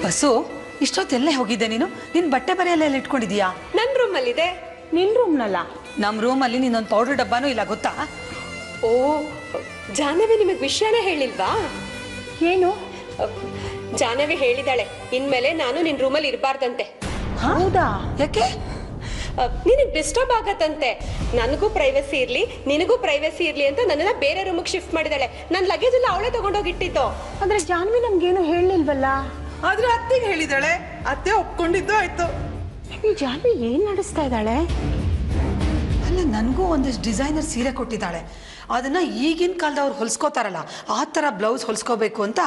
Bus ಇಷ್ಟೊತ್ತೆಲ್ಲೇ ಹೋಗಿದ್ದೆ ನೀನು? ನಿನ್ ಬಟ್ಟೆ ಬರೆಯಲ್ಲ ಇಟ್ಕೊಂಡಿದೀಯಾ? ನನ್ನ ರೂಮಲ್ಲಿದೆ. ನಿನ್ನ ರೂಮ್ನಲ್ಲ? ನಮ್ಮ ರೂಮಲ್ಲಿ ನೀನೊಂದು ಪೌಡರ್ ಡಬ್ಬಾನೂ ಇಲ್ಲ ಗೊತ್ತಾ? ಓ ಜಾಹ್ನವಿ ನಿಮಗೆ ವಿಷಯನೇ ಹೇಳಿಲ್ವಾ? ಏನು? ಜಾಹ್ನವಿ ಹೇಳಿದಾಳೆ ಇನ್ಮೇಲೆ ನಾನು ನಿನ್ನ ರೂಮಲ್ಲಿ ಇರಬಾರ್ದಂತೆ. ಹೌದಾ? ಯಾಕೆ? ನಿನಗೆ ಡಿಸ್ಟರ್ಬ್ ಆಗತ್ತಂತೆ. ನನಗೂ ಪ್ರೈವಸಿ ಇರ್ಲಿ ನಿನಗೂ ಪ್ರೈವಸಿ ಇರ್ಲಿ ಅಂತ ನನ್ನನ್ನ ಬೇರೆ ರೂಮಿಗೆ ಶಿಫ್ಟ್ ಮಾಡಿದಾಳೆ. ನನ್ನ ಲಗೇಜ್ ಎಲ್ಲ ಅವಳೇ ತಗೊಂಡೋಗಿಟ್ಟಿದ್ದು. ಅಂದ್ರೆ ಜಾನ್ವಿ ನಮ್ಗೇನು ಹೇಳಿಲ್ವಲ್ಲ? ಆದ್ರೆ ಅತ್ತೆಗೆ ಹೇಳಿದಾಳೆ, ಅತ್ತೆ ಒಪ್ಕೊಂಡಿದ್ದು ಆಯ್ತು. ಈ ಜಾನ್ವಿ ಏನ್ ನಡೆಸ್ತಾ ಇದ್ದಾಳೆ? ಅಲ್ಲ, ನನಗೂ ಒಂದಿಷ್ಟು ಡಿಸೈನರ್ ಸೀರೆ ಕೊಟ್ಟಿದ್ದಾಳೆ. ಅದನ್ನ ಈಗಿನ ಕಾಲದವ್ರು ಹೊಲ್ಸ್ಕೋತಾರಲ್ಲ ಆ ಥರ ಬ್ಲೌಸ್ ಹೊಲ್ಸ್ಕೋಬೇಕು ಅಂತ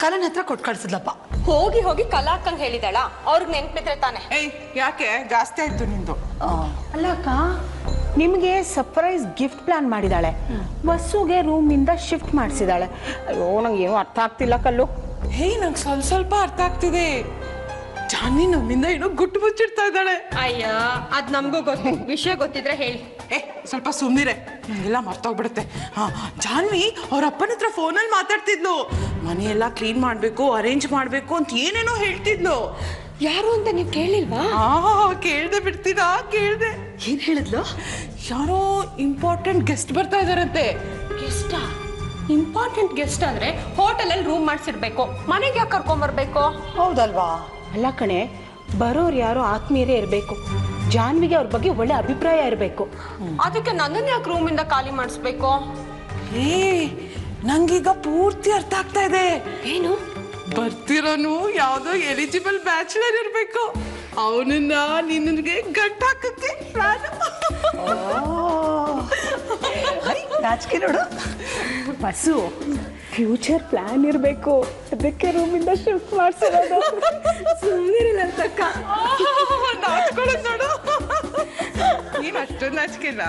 ಕಲನ್ ಹತ್ರ ಕೊಟ್ಟು ಕಳ್ಸಿದ್ಲಪ್ಪ. ಹೋಗಿ ಹೋಗಿ ಕಲಾಕಂಗ್ ಹೇಳಿದಾಳ? ಅವ್ರಿಗೆ ನೆನ್ಪಿದ್ರೆ ತಾನೆ. ಏಯ್ ಯಾಕೆ ಜಾಸ್ತಿ ಆಯ್ತು ನಿಂದು? ಅಲ್ಲ ಅಕ್ಕ, ನಿಮಗೆ ಸರ್ಪ್ರೈಸ್ ಗಿಫ್ಟ್ ಪ್ಲಾನ್ ಮಾಡಿದಾಳೆ. ಬಸ್ಸುಗೆ ರೂಮಿಂದ ಶಿಫ್ಟ್ ಮಾಡಿಸಿದಾಳೆ. ಅಯ್ಯೋ ನಂಗೆ ಏನೂ ಅರ್ಥ ಆಗ್ತಿಲ್ಲ ಕಲ್ಲು. ಹೇ ನಂಗೆ ಸ್ವಲ್ಪ ಅರ್ಥ ಆಗ್ತಿದೆ. ಜಾನಿ ನಮ್ಮಿಂದ ಏನೋ ಗುಟ್ಟು ಮುಚ್ಚಿಡ್ತಾ ಇದ್ದಾಳೆ. ಅಯ್ಯ ಅದ್ ನಮಗೂ ಗೊತ್ತು. ವಿಷಯ ಗೊತ್ತಿದ್ರೆ ಹೇಳಿ. ಸ್ವಲ್ಪ ಸುಮ್ಮನಿರೆ, ನಂಗೆಲ್ಲ ಮರ್ತೋಗ್ಬಿಡುತ್ತೆ. ಜಾನ್ವಿ ಅವ್ರ ಅಪ್ಪನ ಹತ್ರ ಫೋನಲ್ಲಿ ಮಾತಾಡ್ತಿದ್ಲು. ಮನೆಯೆಲ್ಲ ಕ್ಲೀನ್ ಮಾಡ್ಬೇಕು, ಅರೇಂಜ್ ಮಾಡ್ಬೇಕು ಅಂತ ಏನೇನೋ ಹೇಳ್ತಿದ್ಲು. ಯಾರು ಅಂತ ನೀವು ಕೇಳಿಲ್ವಾ? ಕೇಳ್ದೆ ಬಿಡ್ತೀರಾ? ಕೇಳ್ದೆ. ಏನ್ ಹೇಳಿದ್ಲು? ಯಾರೋ ಇಂಪಾರ್ಟೆಂಟ್ ಗೆಸ್ಟ್ ಬರ್ತಾ ಇದಾರಂತೆ. ಗೆಸ್ಟಾ? ಇಂಪಾರ್ಟೆಂಟ್ ಗೆಸ್ಟ್ ಅಂದ್ರೆ ಹೋಟೆಲಲ್ಲಿ ರೂಮ್ ಮಾಡಿಸಿರ್ಬೇಕು, ಮನೆಗೆ ಯಾಕೆ ಕರ್ಕೊಂಡ್ಬರ್ಬೇಕು? ಹೌದಲ್ವಾ? ಅಲ್ಲ ಕಣೆ, ಬರೋರು ಯಾರೋ ಆತ್ಮೀಯರೇ ಇರಬೇಕು. ಜಾನ್ವಿಗೆ ಅವ್ರ ಬಗ್ಗೆ ಒಳ್ಳೆ ಅಭಿಪ್ರಾಯ ಇರಬೇಕು. ಅದಕ್ಕೆ ನನ್ನನ್ನು ಯಾಕೆ ರೂಮಿಂದ ಖಾಲಿ ಮಾಡಿಸ್ಬೇಕು? ನಂಗೀಗ ಪೂರ್ತಿ ಅರ್ಥ ಆಗ್ತಾ ಇದೆ. ಏನು? ಬರ್ತಿರೋನು ಯಾವ್ದೋ ಎಲಿಜಿಬಲ್ ಬ್ಯಾಚುಲರ್ ಇರ್ಬೇಕು. ಅವನನ್ನ ನಿನ್ಗೆ ಗಂಟು ಹಾಕಕ್ಕೆ ಪ್ಲಾನ್. ನಾಚಿಕೆ ನೋಡು. ಬಸ್ಸು ಫ್ಯೂಚರ್ ಪ್ಲಾನ್ ಇರಬೇಕು, ಅದಕ್ಕೆ ರೂಮಿಂದ ಶಿಫ್ಟ್ ಮಾಡಿಸಿರೋದು. ಸುಮ್ಮನಿರಲ್ಲ ಅಂತಕ್ಕ. ನಾಚ್ಕೊಳ್ಳೋದು ನೋಡು. ನೀನ್ ಅಷ್ಟೊಂದು ನಾಚಿಕೆಲ್ಲ.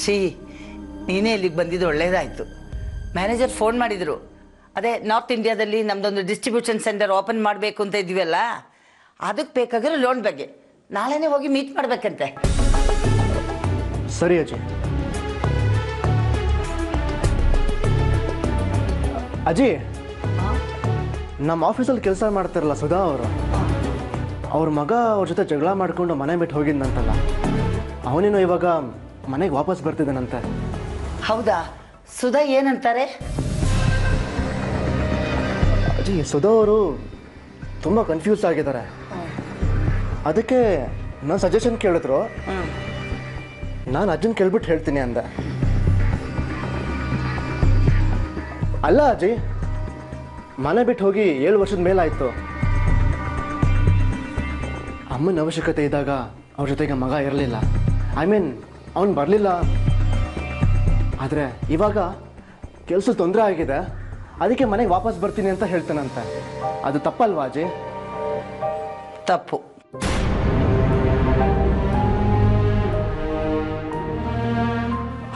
ಶ್ರೀ, ನೀನೇ ಇಲ್ಲಿಗೆ ಬಂದಿದ್ದು ಒಳ್ಳೇದಾಯ್ತು. ಮ್ಯಾನೇಜರ್ ಫೋನ್ ಮಾಡಿದ್ರು. ಅದೇ ನಾರ್ತ್ ಇಂಡಿಯಾದಲ್ಲಿ ನಮ್ದೊಂದು ಡಿಸ್ಟ್ರಿಬ್ಯೂಷನ್ ಸೆಂಟರ್ ಓಪನ್ ಮಾಡಬೇಕು ಅಂತ ಇದ್ವಲ್ಲ, ಅದಕ್ಕೆ ಬೇಕಾಗಿರೋ ಲೋನ್ ಬಗ್ಗೆ ನಾಳೆನೇ ಹೋಗಿ ಮೀಟ್ ಮಾಡ್ಬೇಕಂತೆ. ಸರಿ ಅಜ್ಜಿ. ಅಜ್ಜಿ, ನಮ್ಮ ಆಫೀಸಲ್ಲಿ ಕೆಲಸ ಮಾಡ್ತಾರಲ್ಲ ಸುಧಾ ಅವರು, ಅವ್ರ ಮಗ ಅವ್ರ ಜೊತೆ ಜಗಳ ಮಾಡಿಕೊಂಡು ಮನೆ ಬಿಟ್ಟು ಹೋಗಿದ್ದಂತಲ್ಲ, ಅವನೇನು ಇವಾಗ ಮನೆಗೆ ವಾಪಸ್ ಬರ್ತಿದ್ದಾನಂತೆ. ಹೌದಾ? ಸುಧಾ ಏನಂತಾರೆ? ಅಜ್ಜಿ, ಸುಧಾ ಅವರು ತುಂಬ ಕನ್ಫ್ಯೂಸ್ ಆಗಿದ್ದಾರೆ. ಅದಕ್ಕೆ ನಾನು ಸಜೆಷನ್ ಕೇಳಿದ್ರು. ನಾನು ಅಜ್ಜನ್ ಕೇಳ್ಬಿಟ್ಟು ಹೇಳ್ತೀನಿ ಅಂದೆ. ಅಲ್ಲ ಅಜ್ಜಿ, ಮನೆ ಬಿಟ್ಟು ಹೋಗಿ 7 ವರ್ಷದ ಮೇಲಾಯಿತು. ಅಮ್ಮನ ಅವಶ್ಯಕತೆ ಇದ್ದಾಗ ಅವ್ರ ಜೊತೆಗೆ ಮಗ ಇರಲಿಲ್ಲ. ಐ ಮೀನ್ ಅವನು ಬರಲಿಲ್ಲ. ಆದರೆ ಇವಾಗ ಕೆಲಸ ತೊಂದರೆ ಆಗಿದೆ, ಅದಕ್ಕೆ ಮನೆಗೆ ವಾಪಸ್ ಬರ್ತೀನಿ ಅಂತ ಹೇಳ್ತಾನಂತೆ. ಅದು ತಪ್ಪಲ್ವಾ ಅಜ್ಜಿ? ತಪ್ಪು.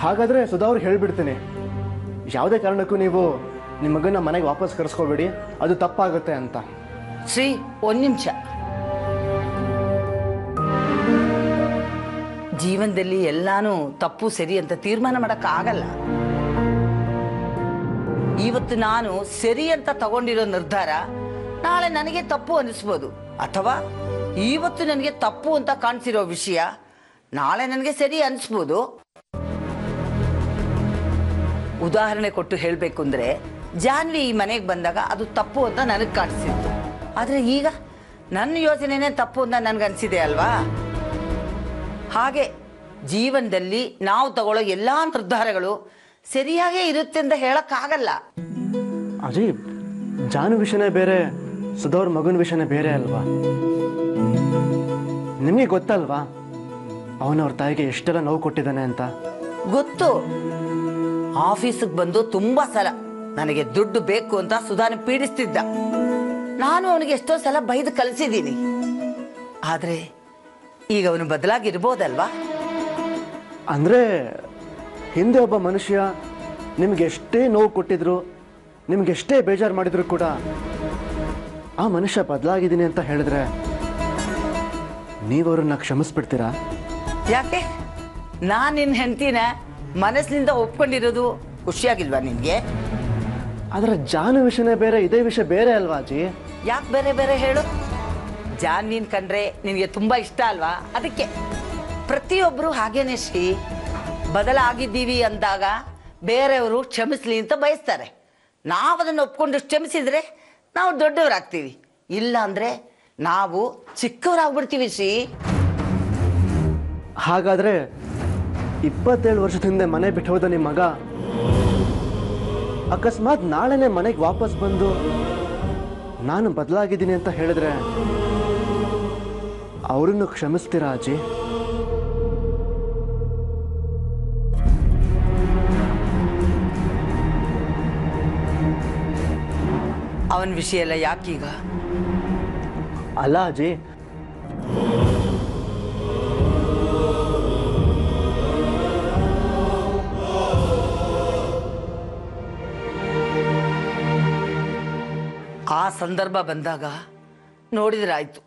ಹಾಗಾದರೆ ಸುಧಾ ಅವ್ರಿಗೆ ಹೇಳ್ಬಿಡ್ತೀನಿ, ಯಾವುದೇ ಕಾರಣಕ್ಕೂ ನೀವು ನಿಮ್ಮ ಮಗನ ಮನೆಗೆ ವಾಪಸ್ ಕರೆಸ್ಕೋಬೇಡಿ, ಅದು ತಪ್ಪಾಗುತ್ತೆ ಅಂತ. ಶ್ರೀ, 1 ನಿಮಿಷ. ಜೀವನದಲ್ಲಿ ಎಲ್ಲಾನು ತಪ್ಪು ಸರಿ ಅಂತ ತೀರ್ಮಾನ ಮಾಡೋಕ್ಕಾಗಲ್ಲ. ಇವತ್ತು ನಾನು ಸರಿ ಅಂತ ತಗೊಂಡಿರೋ ನಿರ್ಧಾರ ನಾಳೆ ನನಗೆ ತಪ್ಪು ಅನಿಸ್ಬೋದು, ಅಥವಾ ಇವತ್ತು ನನಗೆ ತಪ್ಪು ಅಂತ ಕಾಣಿಸಿರೋ ವಿಷಯ ನಾಳೆ ನನಗೆ ಸರಿ ಅನಿಸ್ಬೋದು. ಉದಾಹರಣೆ ಕೊಟ್ಟು ಹೇಳಬೇಕು ಅಂದರೆ, ಜಾನ್ವಿ ಈ ಮನೆಗೆ ಬಂದಾಗ ಅದು ತಪ್ಪು ಅಂತ ನನಗೆ ಕಾಣಿಸಿತ್ತು. ಆದರೆ ಈಗ ನನ್ನ ಯೋಚನೆನೇ ತಪ್ಪು ಅಂತ ನನಗನ್ಸಿದೆ ಅಲ್ವಾ? ಹಾಗೆ ಜೀವನದಲ್ಲಿ ನಾವು ತಗೊಳ್ಳೋ ಎಲ್ಲ ನಿರ್ಧಾರಗಳು ಸರಿಯಾಗೇ ಇರುತ್ತೆ ಅಂತ ಹೇಳಕ್ಕಾಗಲ್ಲ. ಅಜಿ, ಜಾನು ವಿಷಯನೇ ಬೇರೆ, ಸುಧಾ ಮಗನ ವಿಷಯನೇ ಬೇರೆ ಅಲ್ವಾ? ನಿಮಗೆ ಗೊತ್ತಲ್ವಾ ಅವನವ್ರ ತಾಯಿಗೆ ಎಷ್ಟೆಲ್ಲ ನೋವು ಕೊಟ್ಟಿದ್ದಾನೆ ಅಂತ? ಗೊತ್ತು. ಆಫೀಸಿಗೆ ಬಂದು ತುಂಬಾ ಸಲ ನನಗೆ ದುಡ್ಡು ಬೇಕು ಅಂತ ಸುಧಾನ ಪೀಡಿಸ್ತಿದ್ದ. ನಾನು ಅವನಿಗೆ ಎಷ್ಟೋ ಸಲ ಬೈದು ಕಲಿಸಿದ್ದೀನಿ. ಆದರೆ ಈಗ ಅವನು ಬದಲಾಗಿರ್ಬೋದಲ್ವಾ? ಅಂದರೆ ಹಿಂದೆ ಒಬ್ಬ ಮನುಷ್ಯ ನಿಮ್ಗೆ ಎಷ್ಟೇ ನೋವು ಕೊಟ್ಟಿದ್ರು, ನಿಮ್ಗೆ ಎಷ್ಟೇ ಬೇಜಾರು ಮಾಡಿದ್ರು ಕೂಡ ಆ ಮನುಷ್ಯ ಬದಲಾಗಿದ್ದೀನಿ ಅಂತ ಹೇಳಿದ್ರೆ ನೀವವ್ರನ್ನ ಕ್ಷಮಿಸ್ಬಿಡ್ತೀರಾ? ಯಾಕೆ? ನಾನು ನಿನ್ನ ಹೆಂಡ್ತಿನ ಮನಸ್ಸಿನಿಂದ ಒಪ್ಕೊಂಡಿರೋದು ಖುಷಿಯಾಗಿಲ್ವಾ ನಿನಗೆ? ಆದರೆ ಜಾನು ವಿಷಯನೇ ಬೇರೆ, ಇದೇ ವಿಷಯ ಬೇರೆ ಅಲ್ವಾ ಅಜ್ಜಿ? ಯಾಕೆ ಬೇರೆ ಬೇರೆ ಹೇಳು? ಜಾನ್ವಿನ್ ಕಂಡ್ರೆ ನಿನಗೆ ತುಂಬ ಇಷ್ಟ ಅಲ್ವಾ? ಅದಕ್ಕೆ ಪ್ರತಿಯೊಬ್ಬರು ಹಾಗೇನೆ ಶ್ರೀ, ಬದಲಾಗಿದ್ದೀವಿ ಅಂದಾಗ ಬೇರೆಯವರು ಕ್ಷಮಿಸ್ಲಿ ಅಂತ ಬಯಸ್ತಾರೆ. ನಾವು ಅದನ್ನು ಒಪ್ಕೊಂಡು ಕ್ಷಮಿಸಿದರೆ ನಾವು ದೊಡ್ಡವರಾಗ್ತೀವಿ, ಇಲ್ಲ ಅಂದರೆ ನಾವು ಚಿಕ್ಕವರಾಗ್ಬಿಡ್ತೀವಿ ಶ್ರೀ. ಹಾಗಾದರೆ 27 ವರ್ಷದ ಹಿಂದೆ ಮನೆ ಬಿಟ್ಟು ಹೋದ ನಿಮ್ಮ ಮಗ ಅಕಸ್ಮಾತ್ ನಾಳೆನೇ ಮನೆಗೆ ವಾಪಸ್ ಬಂದು ನಾನು ಬದಲಾಗಿದ್ದೀನಿ ಅಂತ ಹೇಳಿದ್ರೆ ಅವರನ್ನು ಕ್ಷಮಿಸ್ತೀರಾ ಅಜ್ಜಿ? ಅವನ ವಿಷಯ ಎಲ್ಲ ಯಾಕೀಗ? ಅಲ್ಲ ಅಜ್ಜಿ, ಆ ಸಂದರ್ಭ ಬಂದಾಗ ನೋಡಿದ್ರಾಯ್ತು.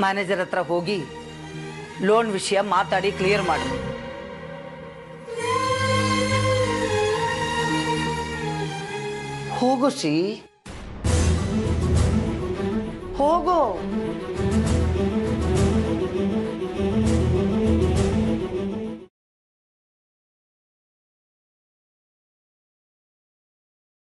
ಮ್ಯಾನೇಜರ್ ಹತ್ರ ಹೋಗಿ ಲೋನ್ ವಿಷಯ ಮಾತಾಡಿ ಕ್ಲಿಯರ್ ಮಾಡು. ಹೋಗು ಶ್ರೀ, ಹೋಗು.